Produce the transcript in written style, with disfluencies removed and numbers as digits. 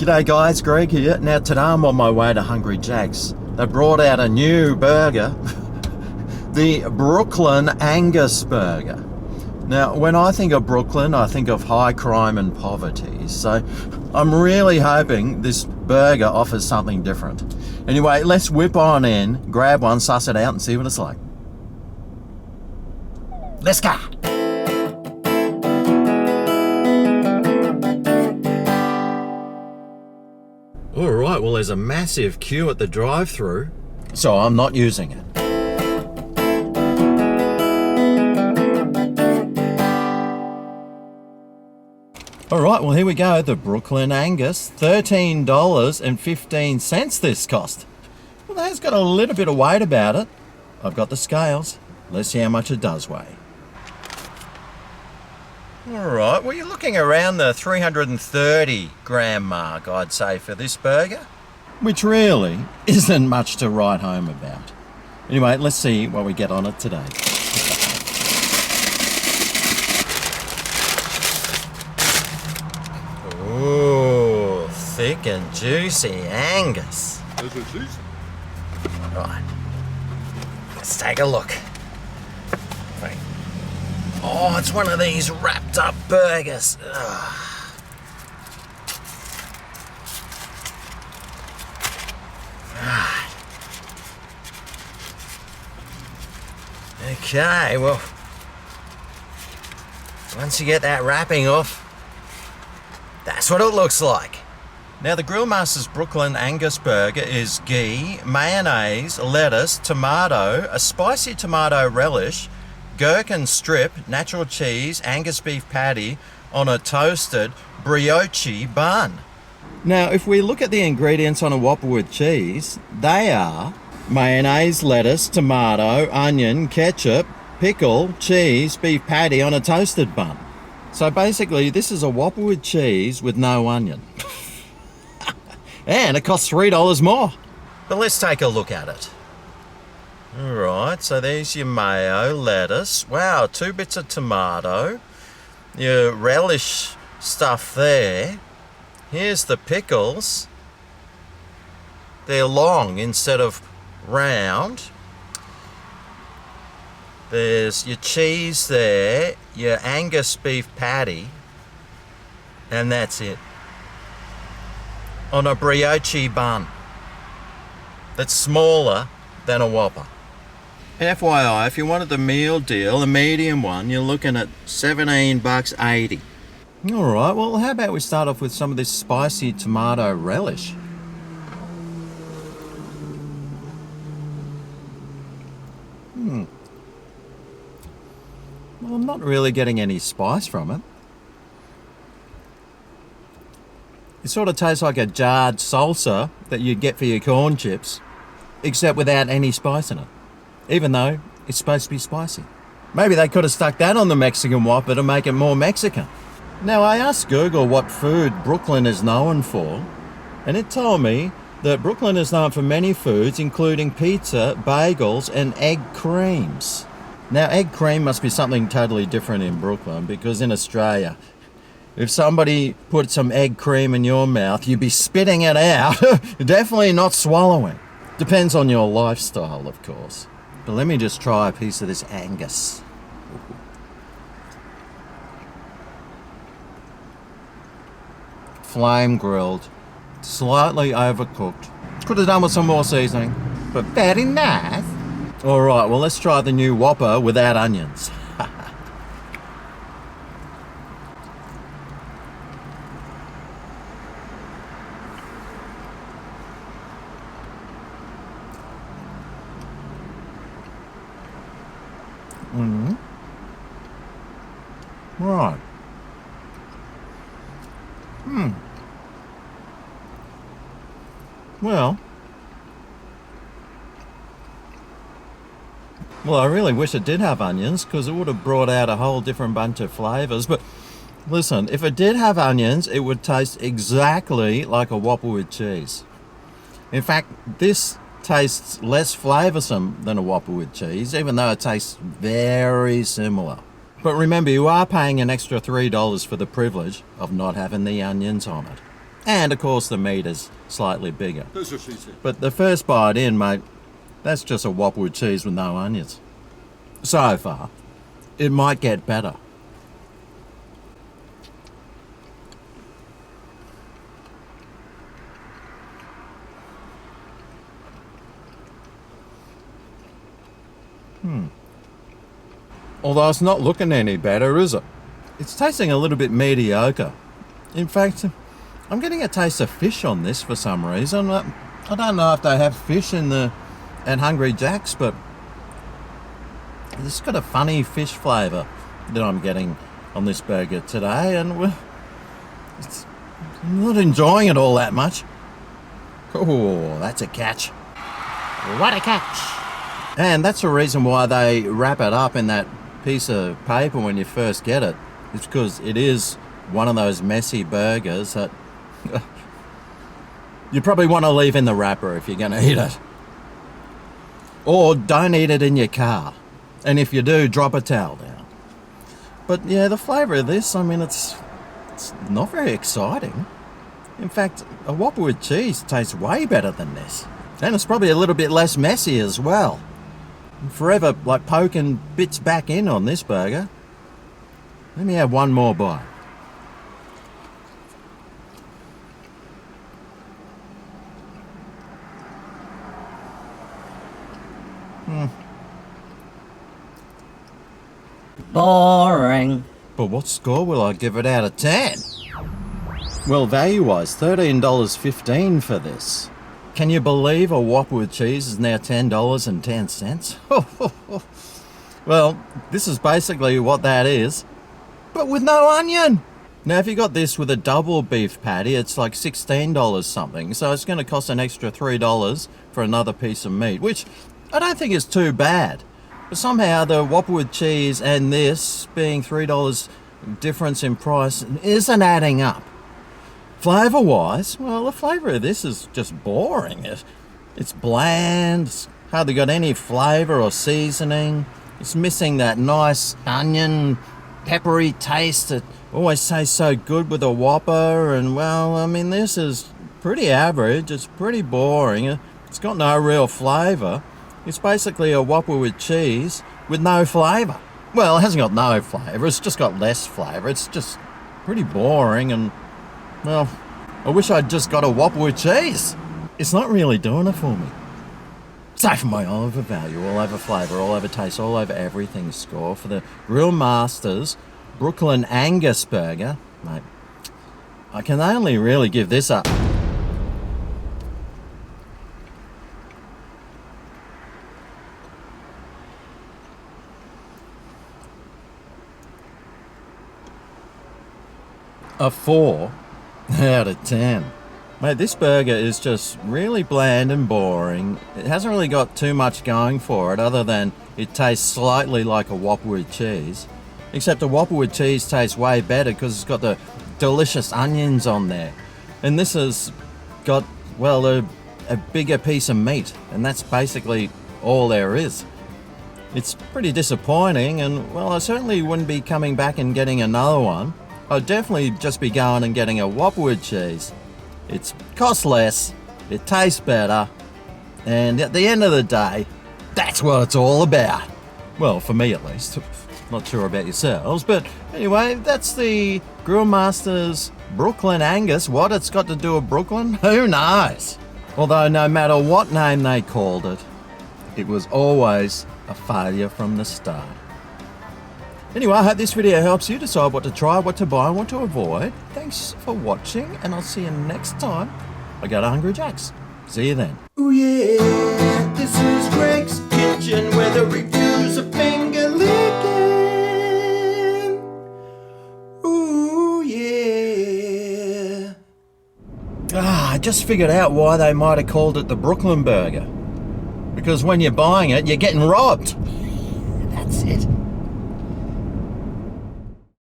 G'day guys, Greg here. Now today I'm on my way to Hungry Jack's. They brought out a new burger, the Brooklyn Angus Burger. Now when I think of Brooklyn, I think of high crime and poverty. So I'm really hoping this burger offers something different. Anyway, let's whip on in, grab one, suss it out and see what it's like. Let's go! Alright, well there's a massive queue at the drive-thru, so I'm not using it. Alright, well here we go, the Brooklyn Angus, $13.15 this cost. Well that's got a little bit of weight about it. I've got the scales, let's see how much it does weigh. Alright, well you're looking around the 330 gram mark, I'd say, for this burger. Which really isn't much to write home about. Anyway, let's see what we get on it today. Ooh, thick and juicy Angus. Is it juicy? Right, let's take a look. Right. Oh, it's one of these wrapped up burgers. Ugh. Right. Okay, well, once you get that wrapping off, that's what it looks like. Now the Grillmaster's Brooklyn Angus Burger is ghee, mayonnaise, lettuce, tomato, a spicy tomato relish, gherkin strip, natural cheese, Angus beef patty on a toasted brioche bun. Now, if we look at the ingredients on a Whopper with cheese, they are mayonnaise, lettuce, tomato, onion, ketchup, pickle, cheese, beef patty on a toasted bun. So basically, this is a Whopper with cheese with no onion. And it costs $3 more. But let's take a look at it. Alright, so there's your mayo, lettuce, wow, 2 bits of tomato, your relish stuff there. Here's the pickles. They're long instead of round. There's your cheese there, your Angus beef patty, and that's it. On a brioche bun that's smaller than a Whopper. FYI, if you wanted the meal deal, the medium one, you're looking at $17.80. Alright, well how about we start off with some of this spicy tomato relish. Well, I'm not really getting any spice from it. It sort of tastes like a jarred salsa that you'd get for your corn chips, except without any spice in it, even though it's supposed to be spicy. Maybe they could have stuck that on the Mexican Whopper to make it more Mexican. Now I asked Google what food Brooklyn is known for, and it told me that Brooklyn is known for many foods including pizza, bagels and egg creams. Now egg cream must be something totally different in Brooklyn, because in Australia, if somebody put some egg cream in your mouth, you'd be spitting it out, definitely not swallowing. Depends on your lifestyle, of course. But let me just try a piece of this Angus. Flame grilled, slightly overcooked. Could have done with some more seasoning, but very nice. Alright, well let's try the new Whopper without onions. Right. Well, I really wish it did have onions, because it would have brought out a whole different bunch of flavours. But listen, if it did have onions, it would taste exactly like a Whopper with cheese. In fact, this tastes less flavoursome than a Whopper with cheese, even though it tastes very similar. But remember, you are paying an extra $3 for the privilege of not having the onions on it. And of course the meat is slightly bigger. That's what she said. But the first bite in, mate, that's just a Whopper with cheese with no onions. So far, it might get better. Although it's not looking any better, is it? It's tasting a little bit mediocre. In fact, I'm getting a taste of fish on this for some reason. I don't know if they have fish at Hungry Jack's, but it's got a funny fish flavour that I'm getting on this burger today, and I'm not enjoying it all that much. Oh, that's a catch. What a catch! And that's the reason why they wrap it up in that piece of paper when you first get it. It's because it is one of those messy burgers that you probably want to leave in the wrapper if you're going to eat it. Or don't eat it in your car. And if you do, drop a towel down. But yeah, the flavour of this, I mean, it's not very exciting. In fact, a Whopper with cheese tastes way better than this. And it's probably a little bit less messy as well. I'm forever like poking bits back in on this burger. Let me have one more bite. Boring. But what score will I give it out of 10? Well, value-wise, $13.15 for this. Can you believe a Whopper with cheese is now $10.10? Well, this is basically what that is, but with no onion. Now, if you got this with a double beef patty, it's like $16 something, so it's going to cost an extra $3 for another piece of meat, which I don't think is too bad. But somehow the Whopper with cheese and this being $3 difference in price isn't adding up. Flavour-wise, well, the flavour of this is just boring. It's bland, it's hardly got any flavour or seasoning. It's missing that nice onion, peppery taste that always tastes so good with a Whopper. And, well, I mean, this is pretty average. It's pretty boring. It's got no real flavour. It's basically a Whopper with cheese with no flavour. Well, it hasn't got no flavour. It's just got less flavour. It's just pretty boring and, well, I wish I'd just got a Whopper with cheese. It's not really doing it for me. So for my all over value, all over flavour, all over taste, all over everything score for the Grill Masters Brooklyn Angus Burger, mate, I can only really give this up. A 4 out of 10. Mate, this burger is just really bland and boring. It hasn't really got too much going for it other than it tastes slightly like a Whopper with cheese. Except a Whopper with cheese tastes way better because it's got the delicious onions on there. And this has got, well, a bigger piece of meat. And that's basically all there is. It's pretty disappointing and, well, I certainly wouldn't be coming back and getting another one. I'd definitely just be going and getting a Whopper with cheese. It costs less, it tastes better, and at the end of the day, that's what it's all about. Well, for me at least. Not sure about yourselves, but anyway, that's the Grill Masters Brooklyn Angus. What it's got to do with Brooklyn? Who knows? Although no matter what name they called it, it was always a failure from the start. Anyway, I hope this video helps you decide what to try, what to buy, and what to avoid. Thanks for watching, and I'll see you next time I go to Hungry Jack's. See you then. Ooh yeah, this is Greg's Kitchen, where the reviews are finger licking. Ooh yeah. I just figured out why they might have called it the Brooklyn Burger. Because when you're buying it, you're getting robbed.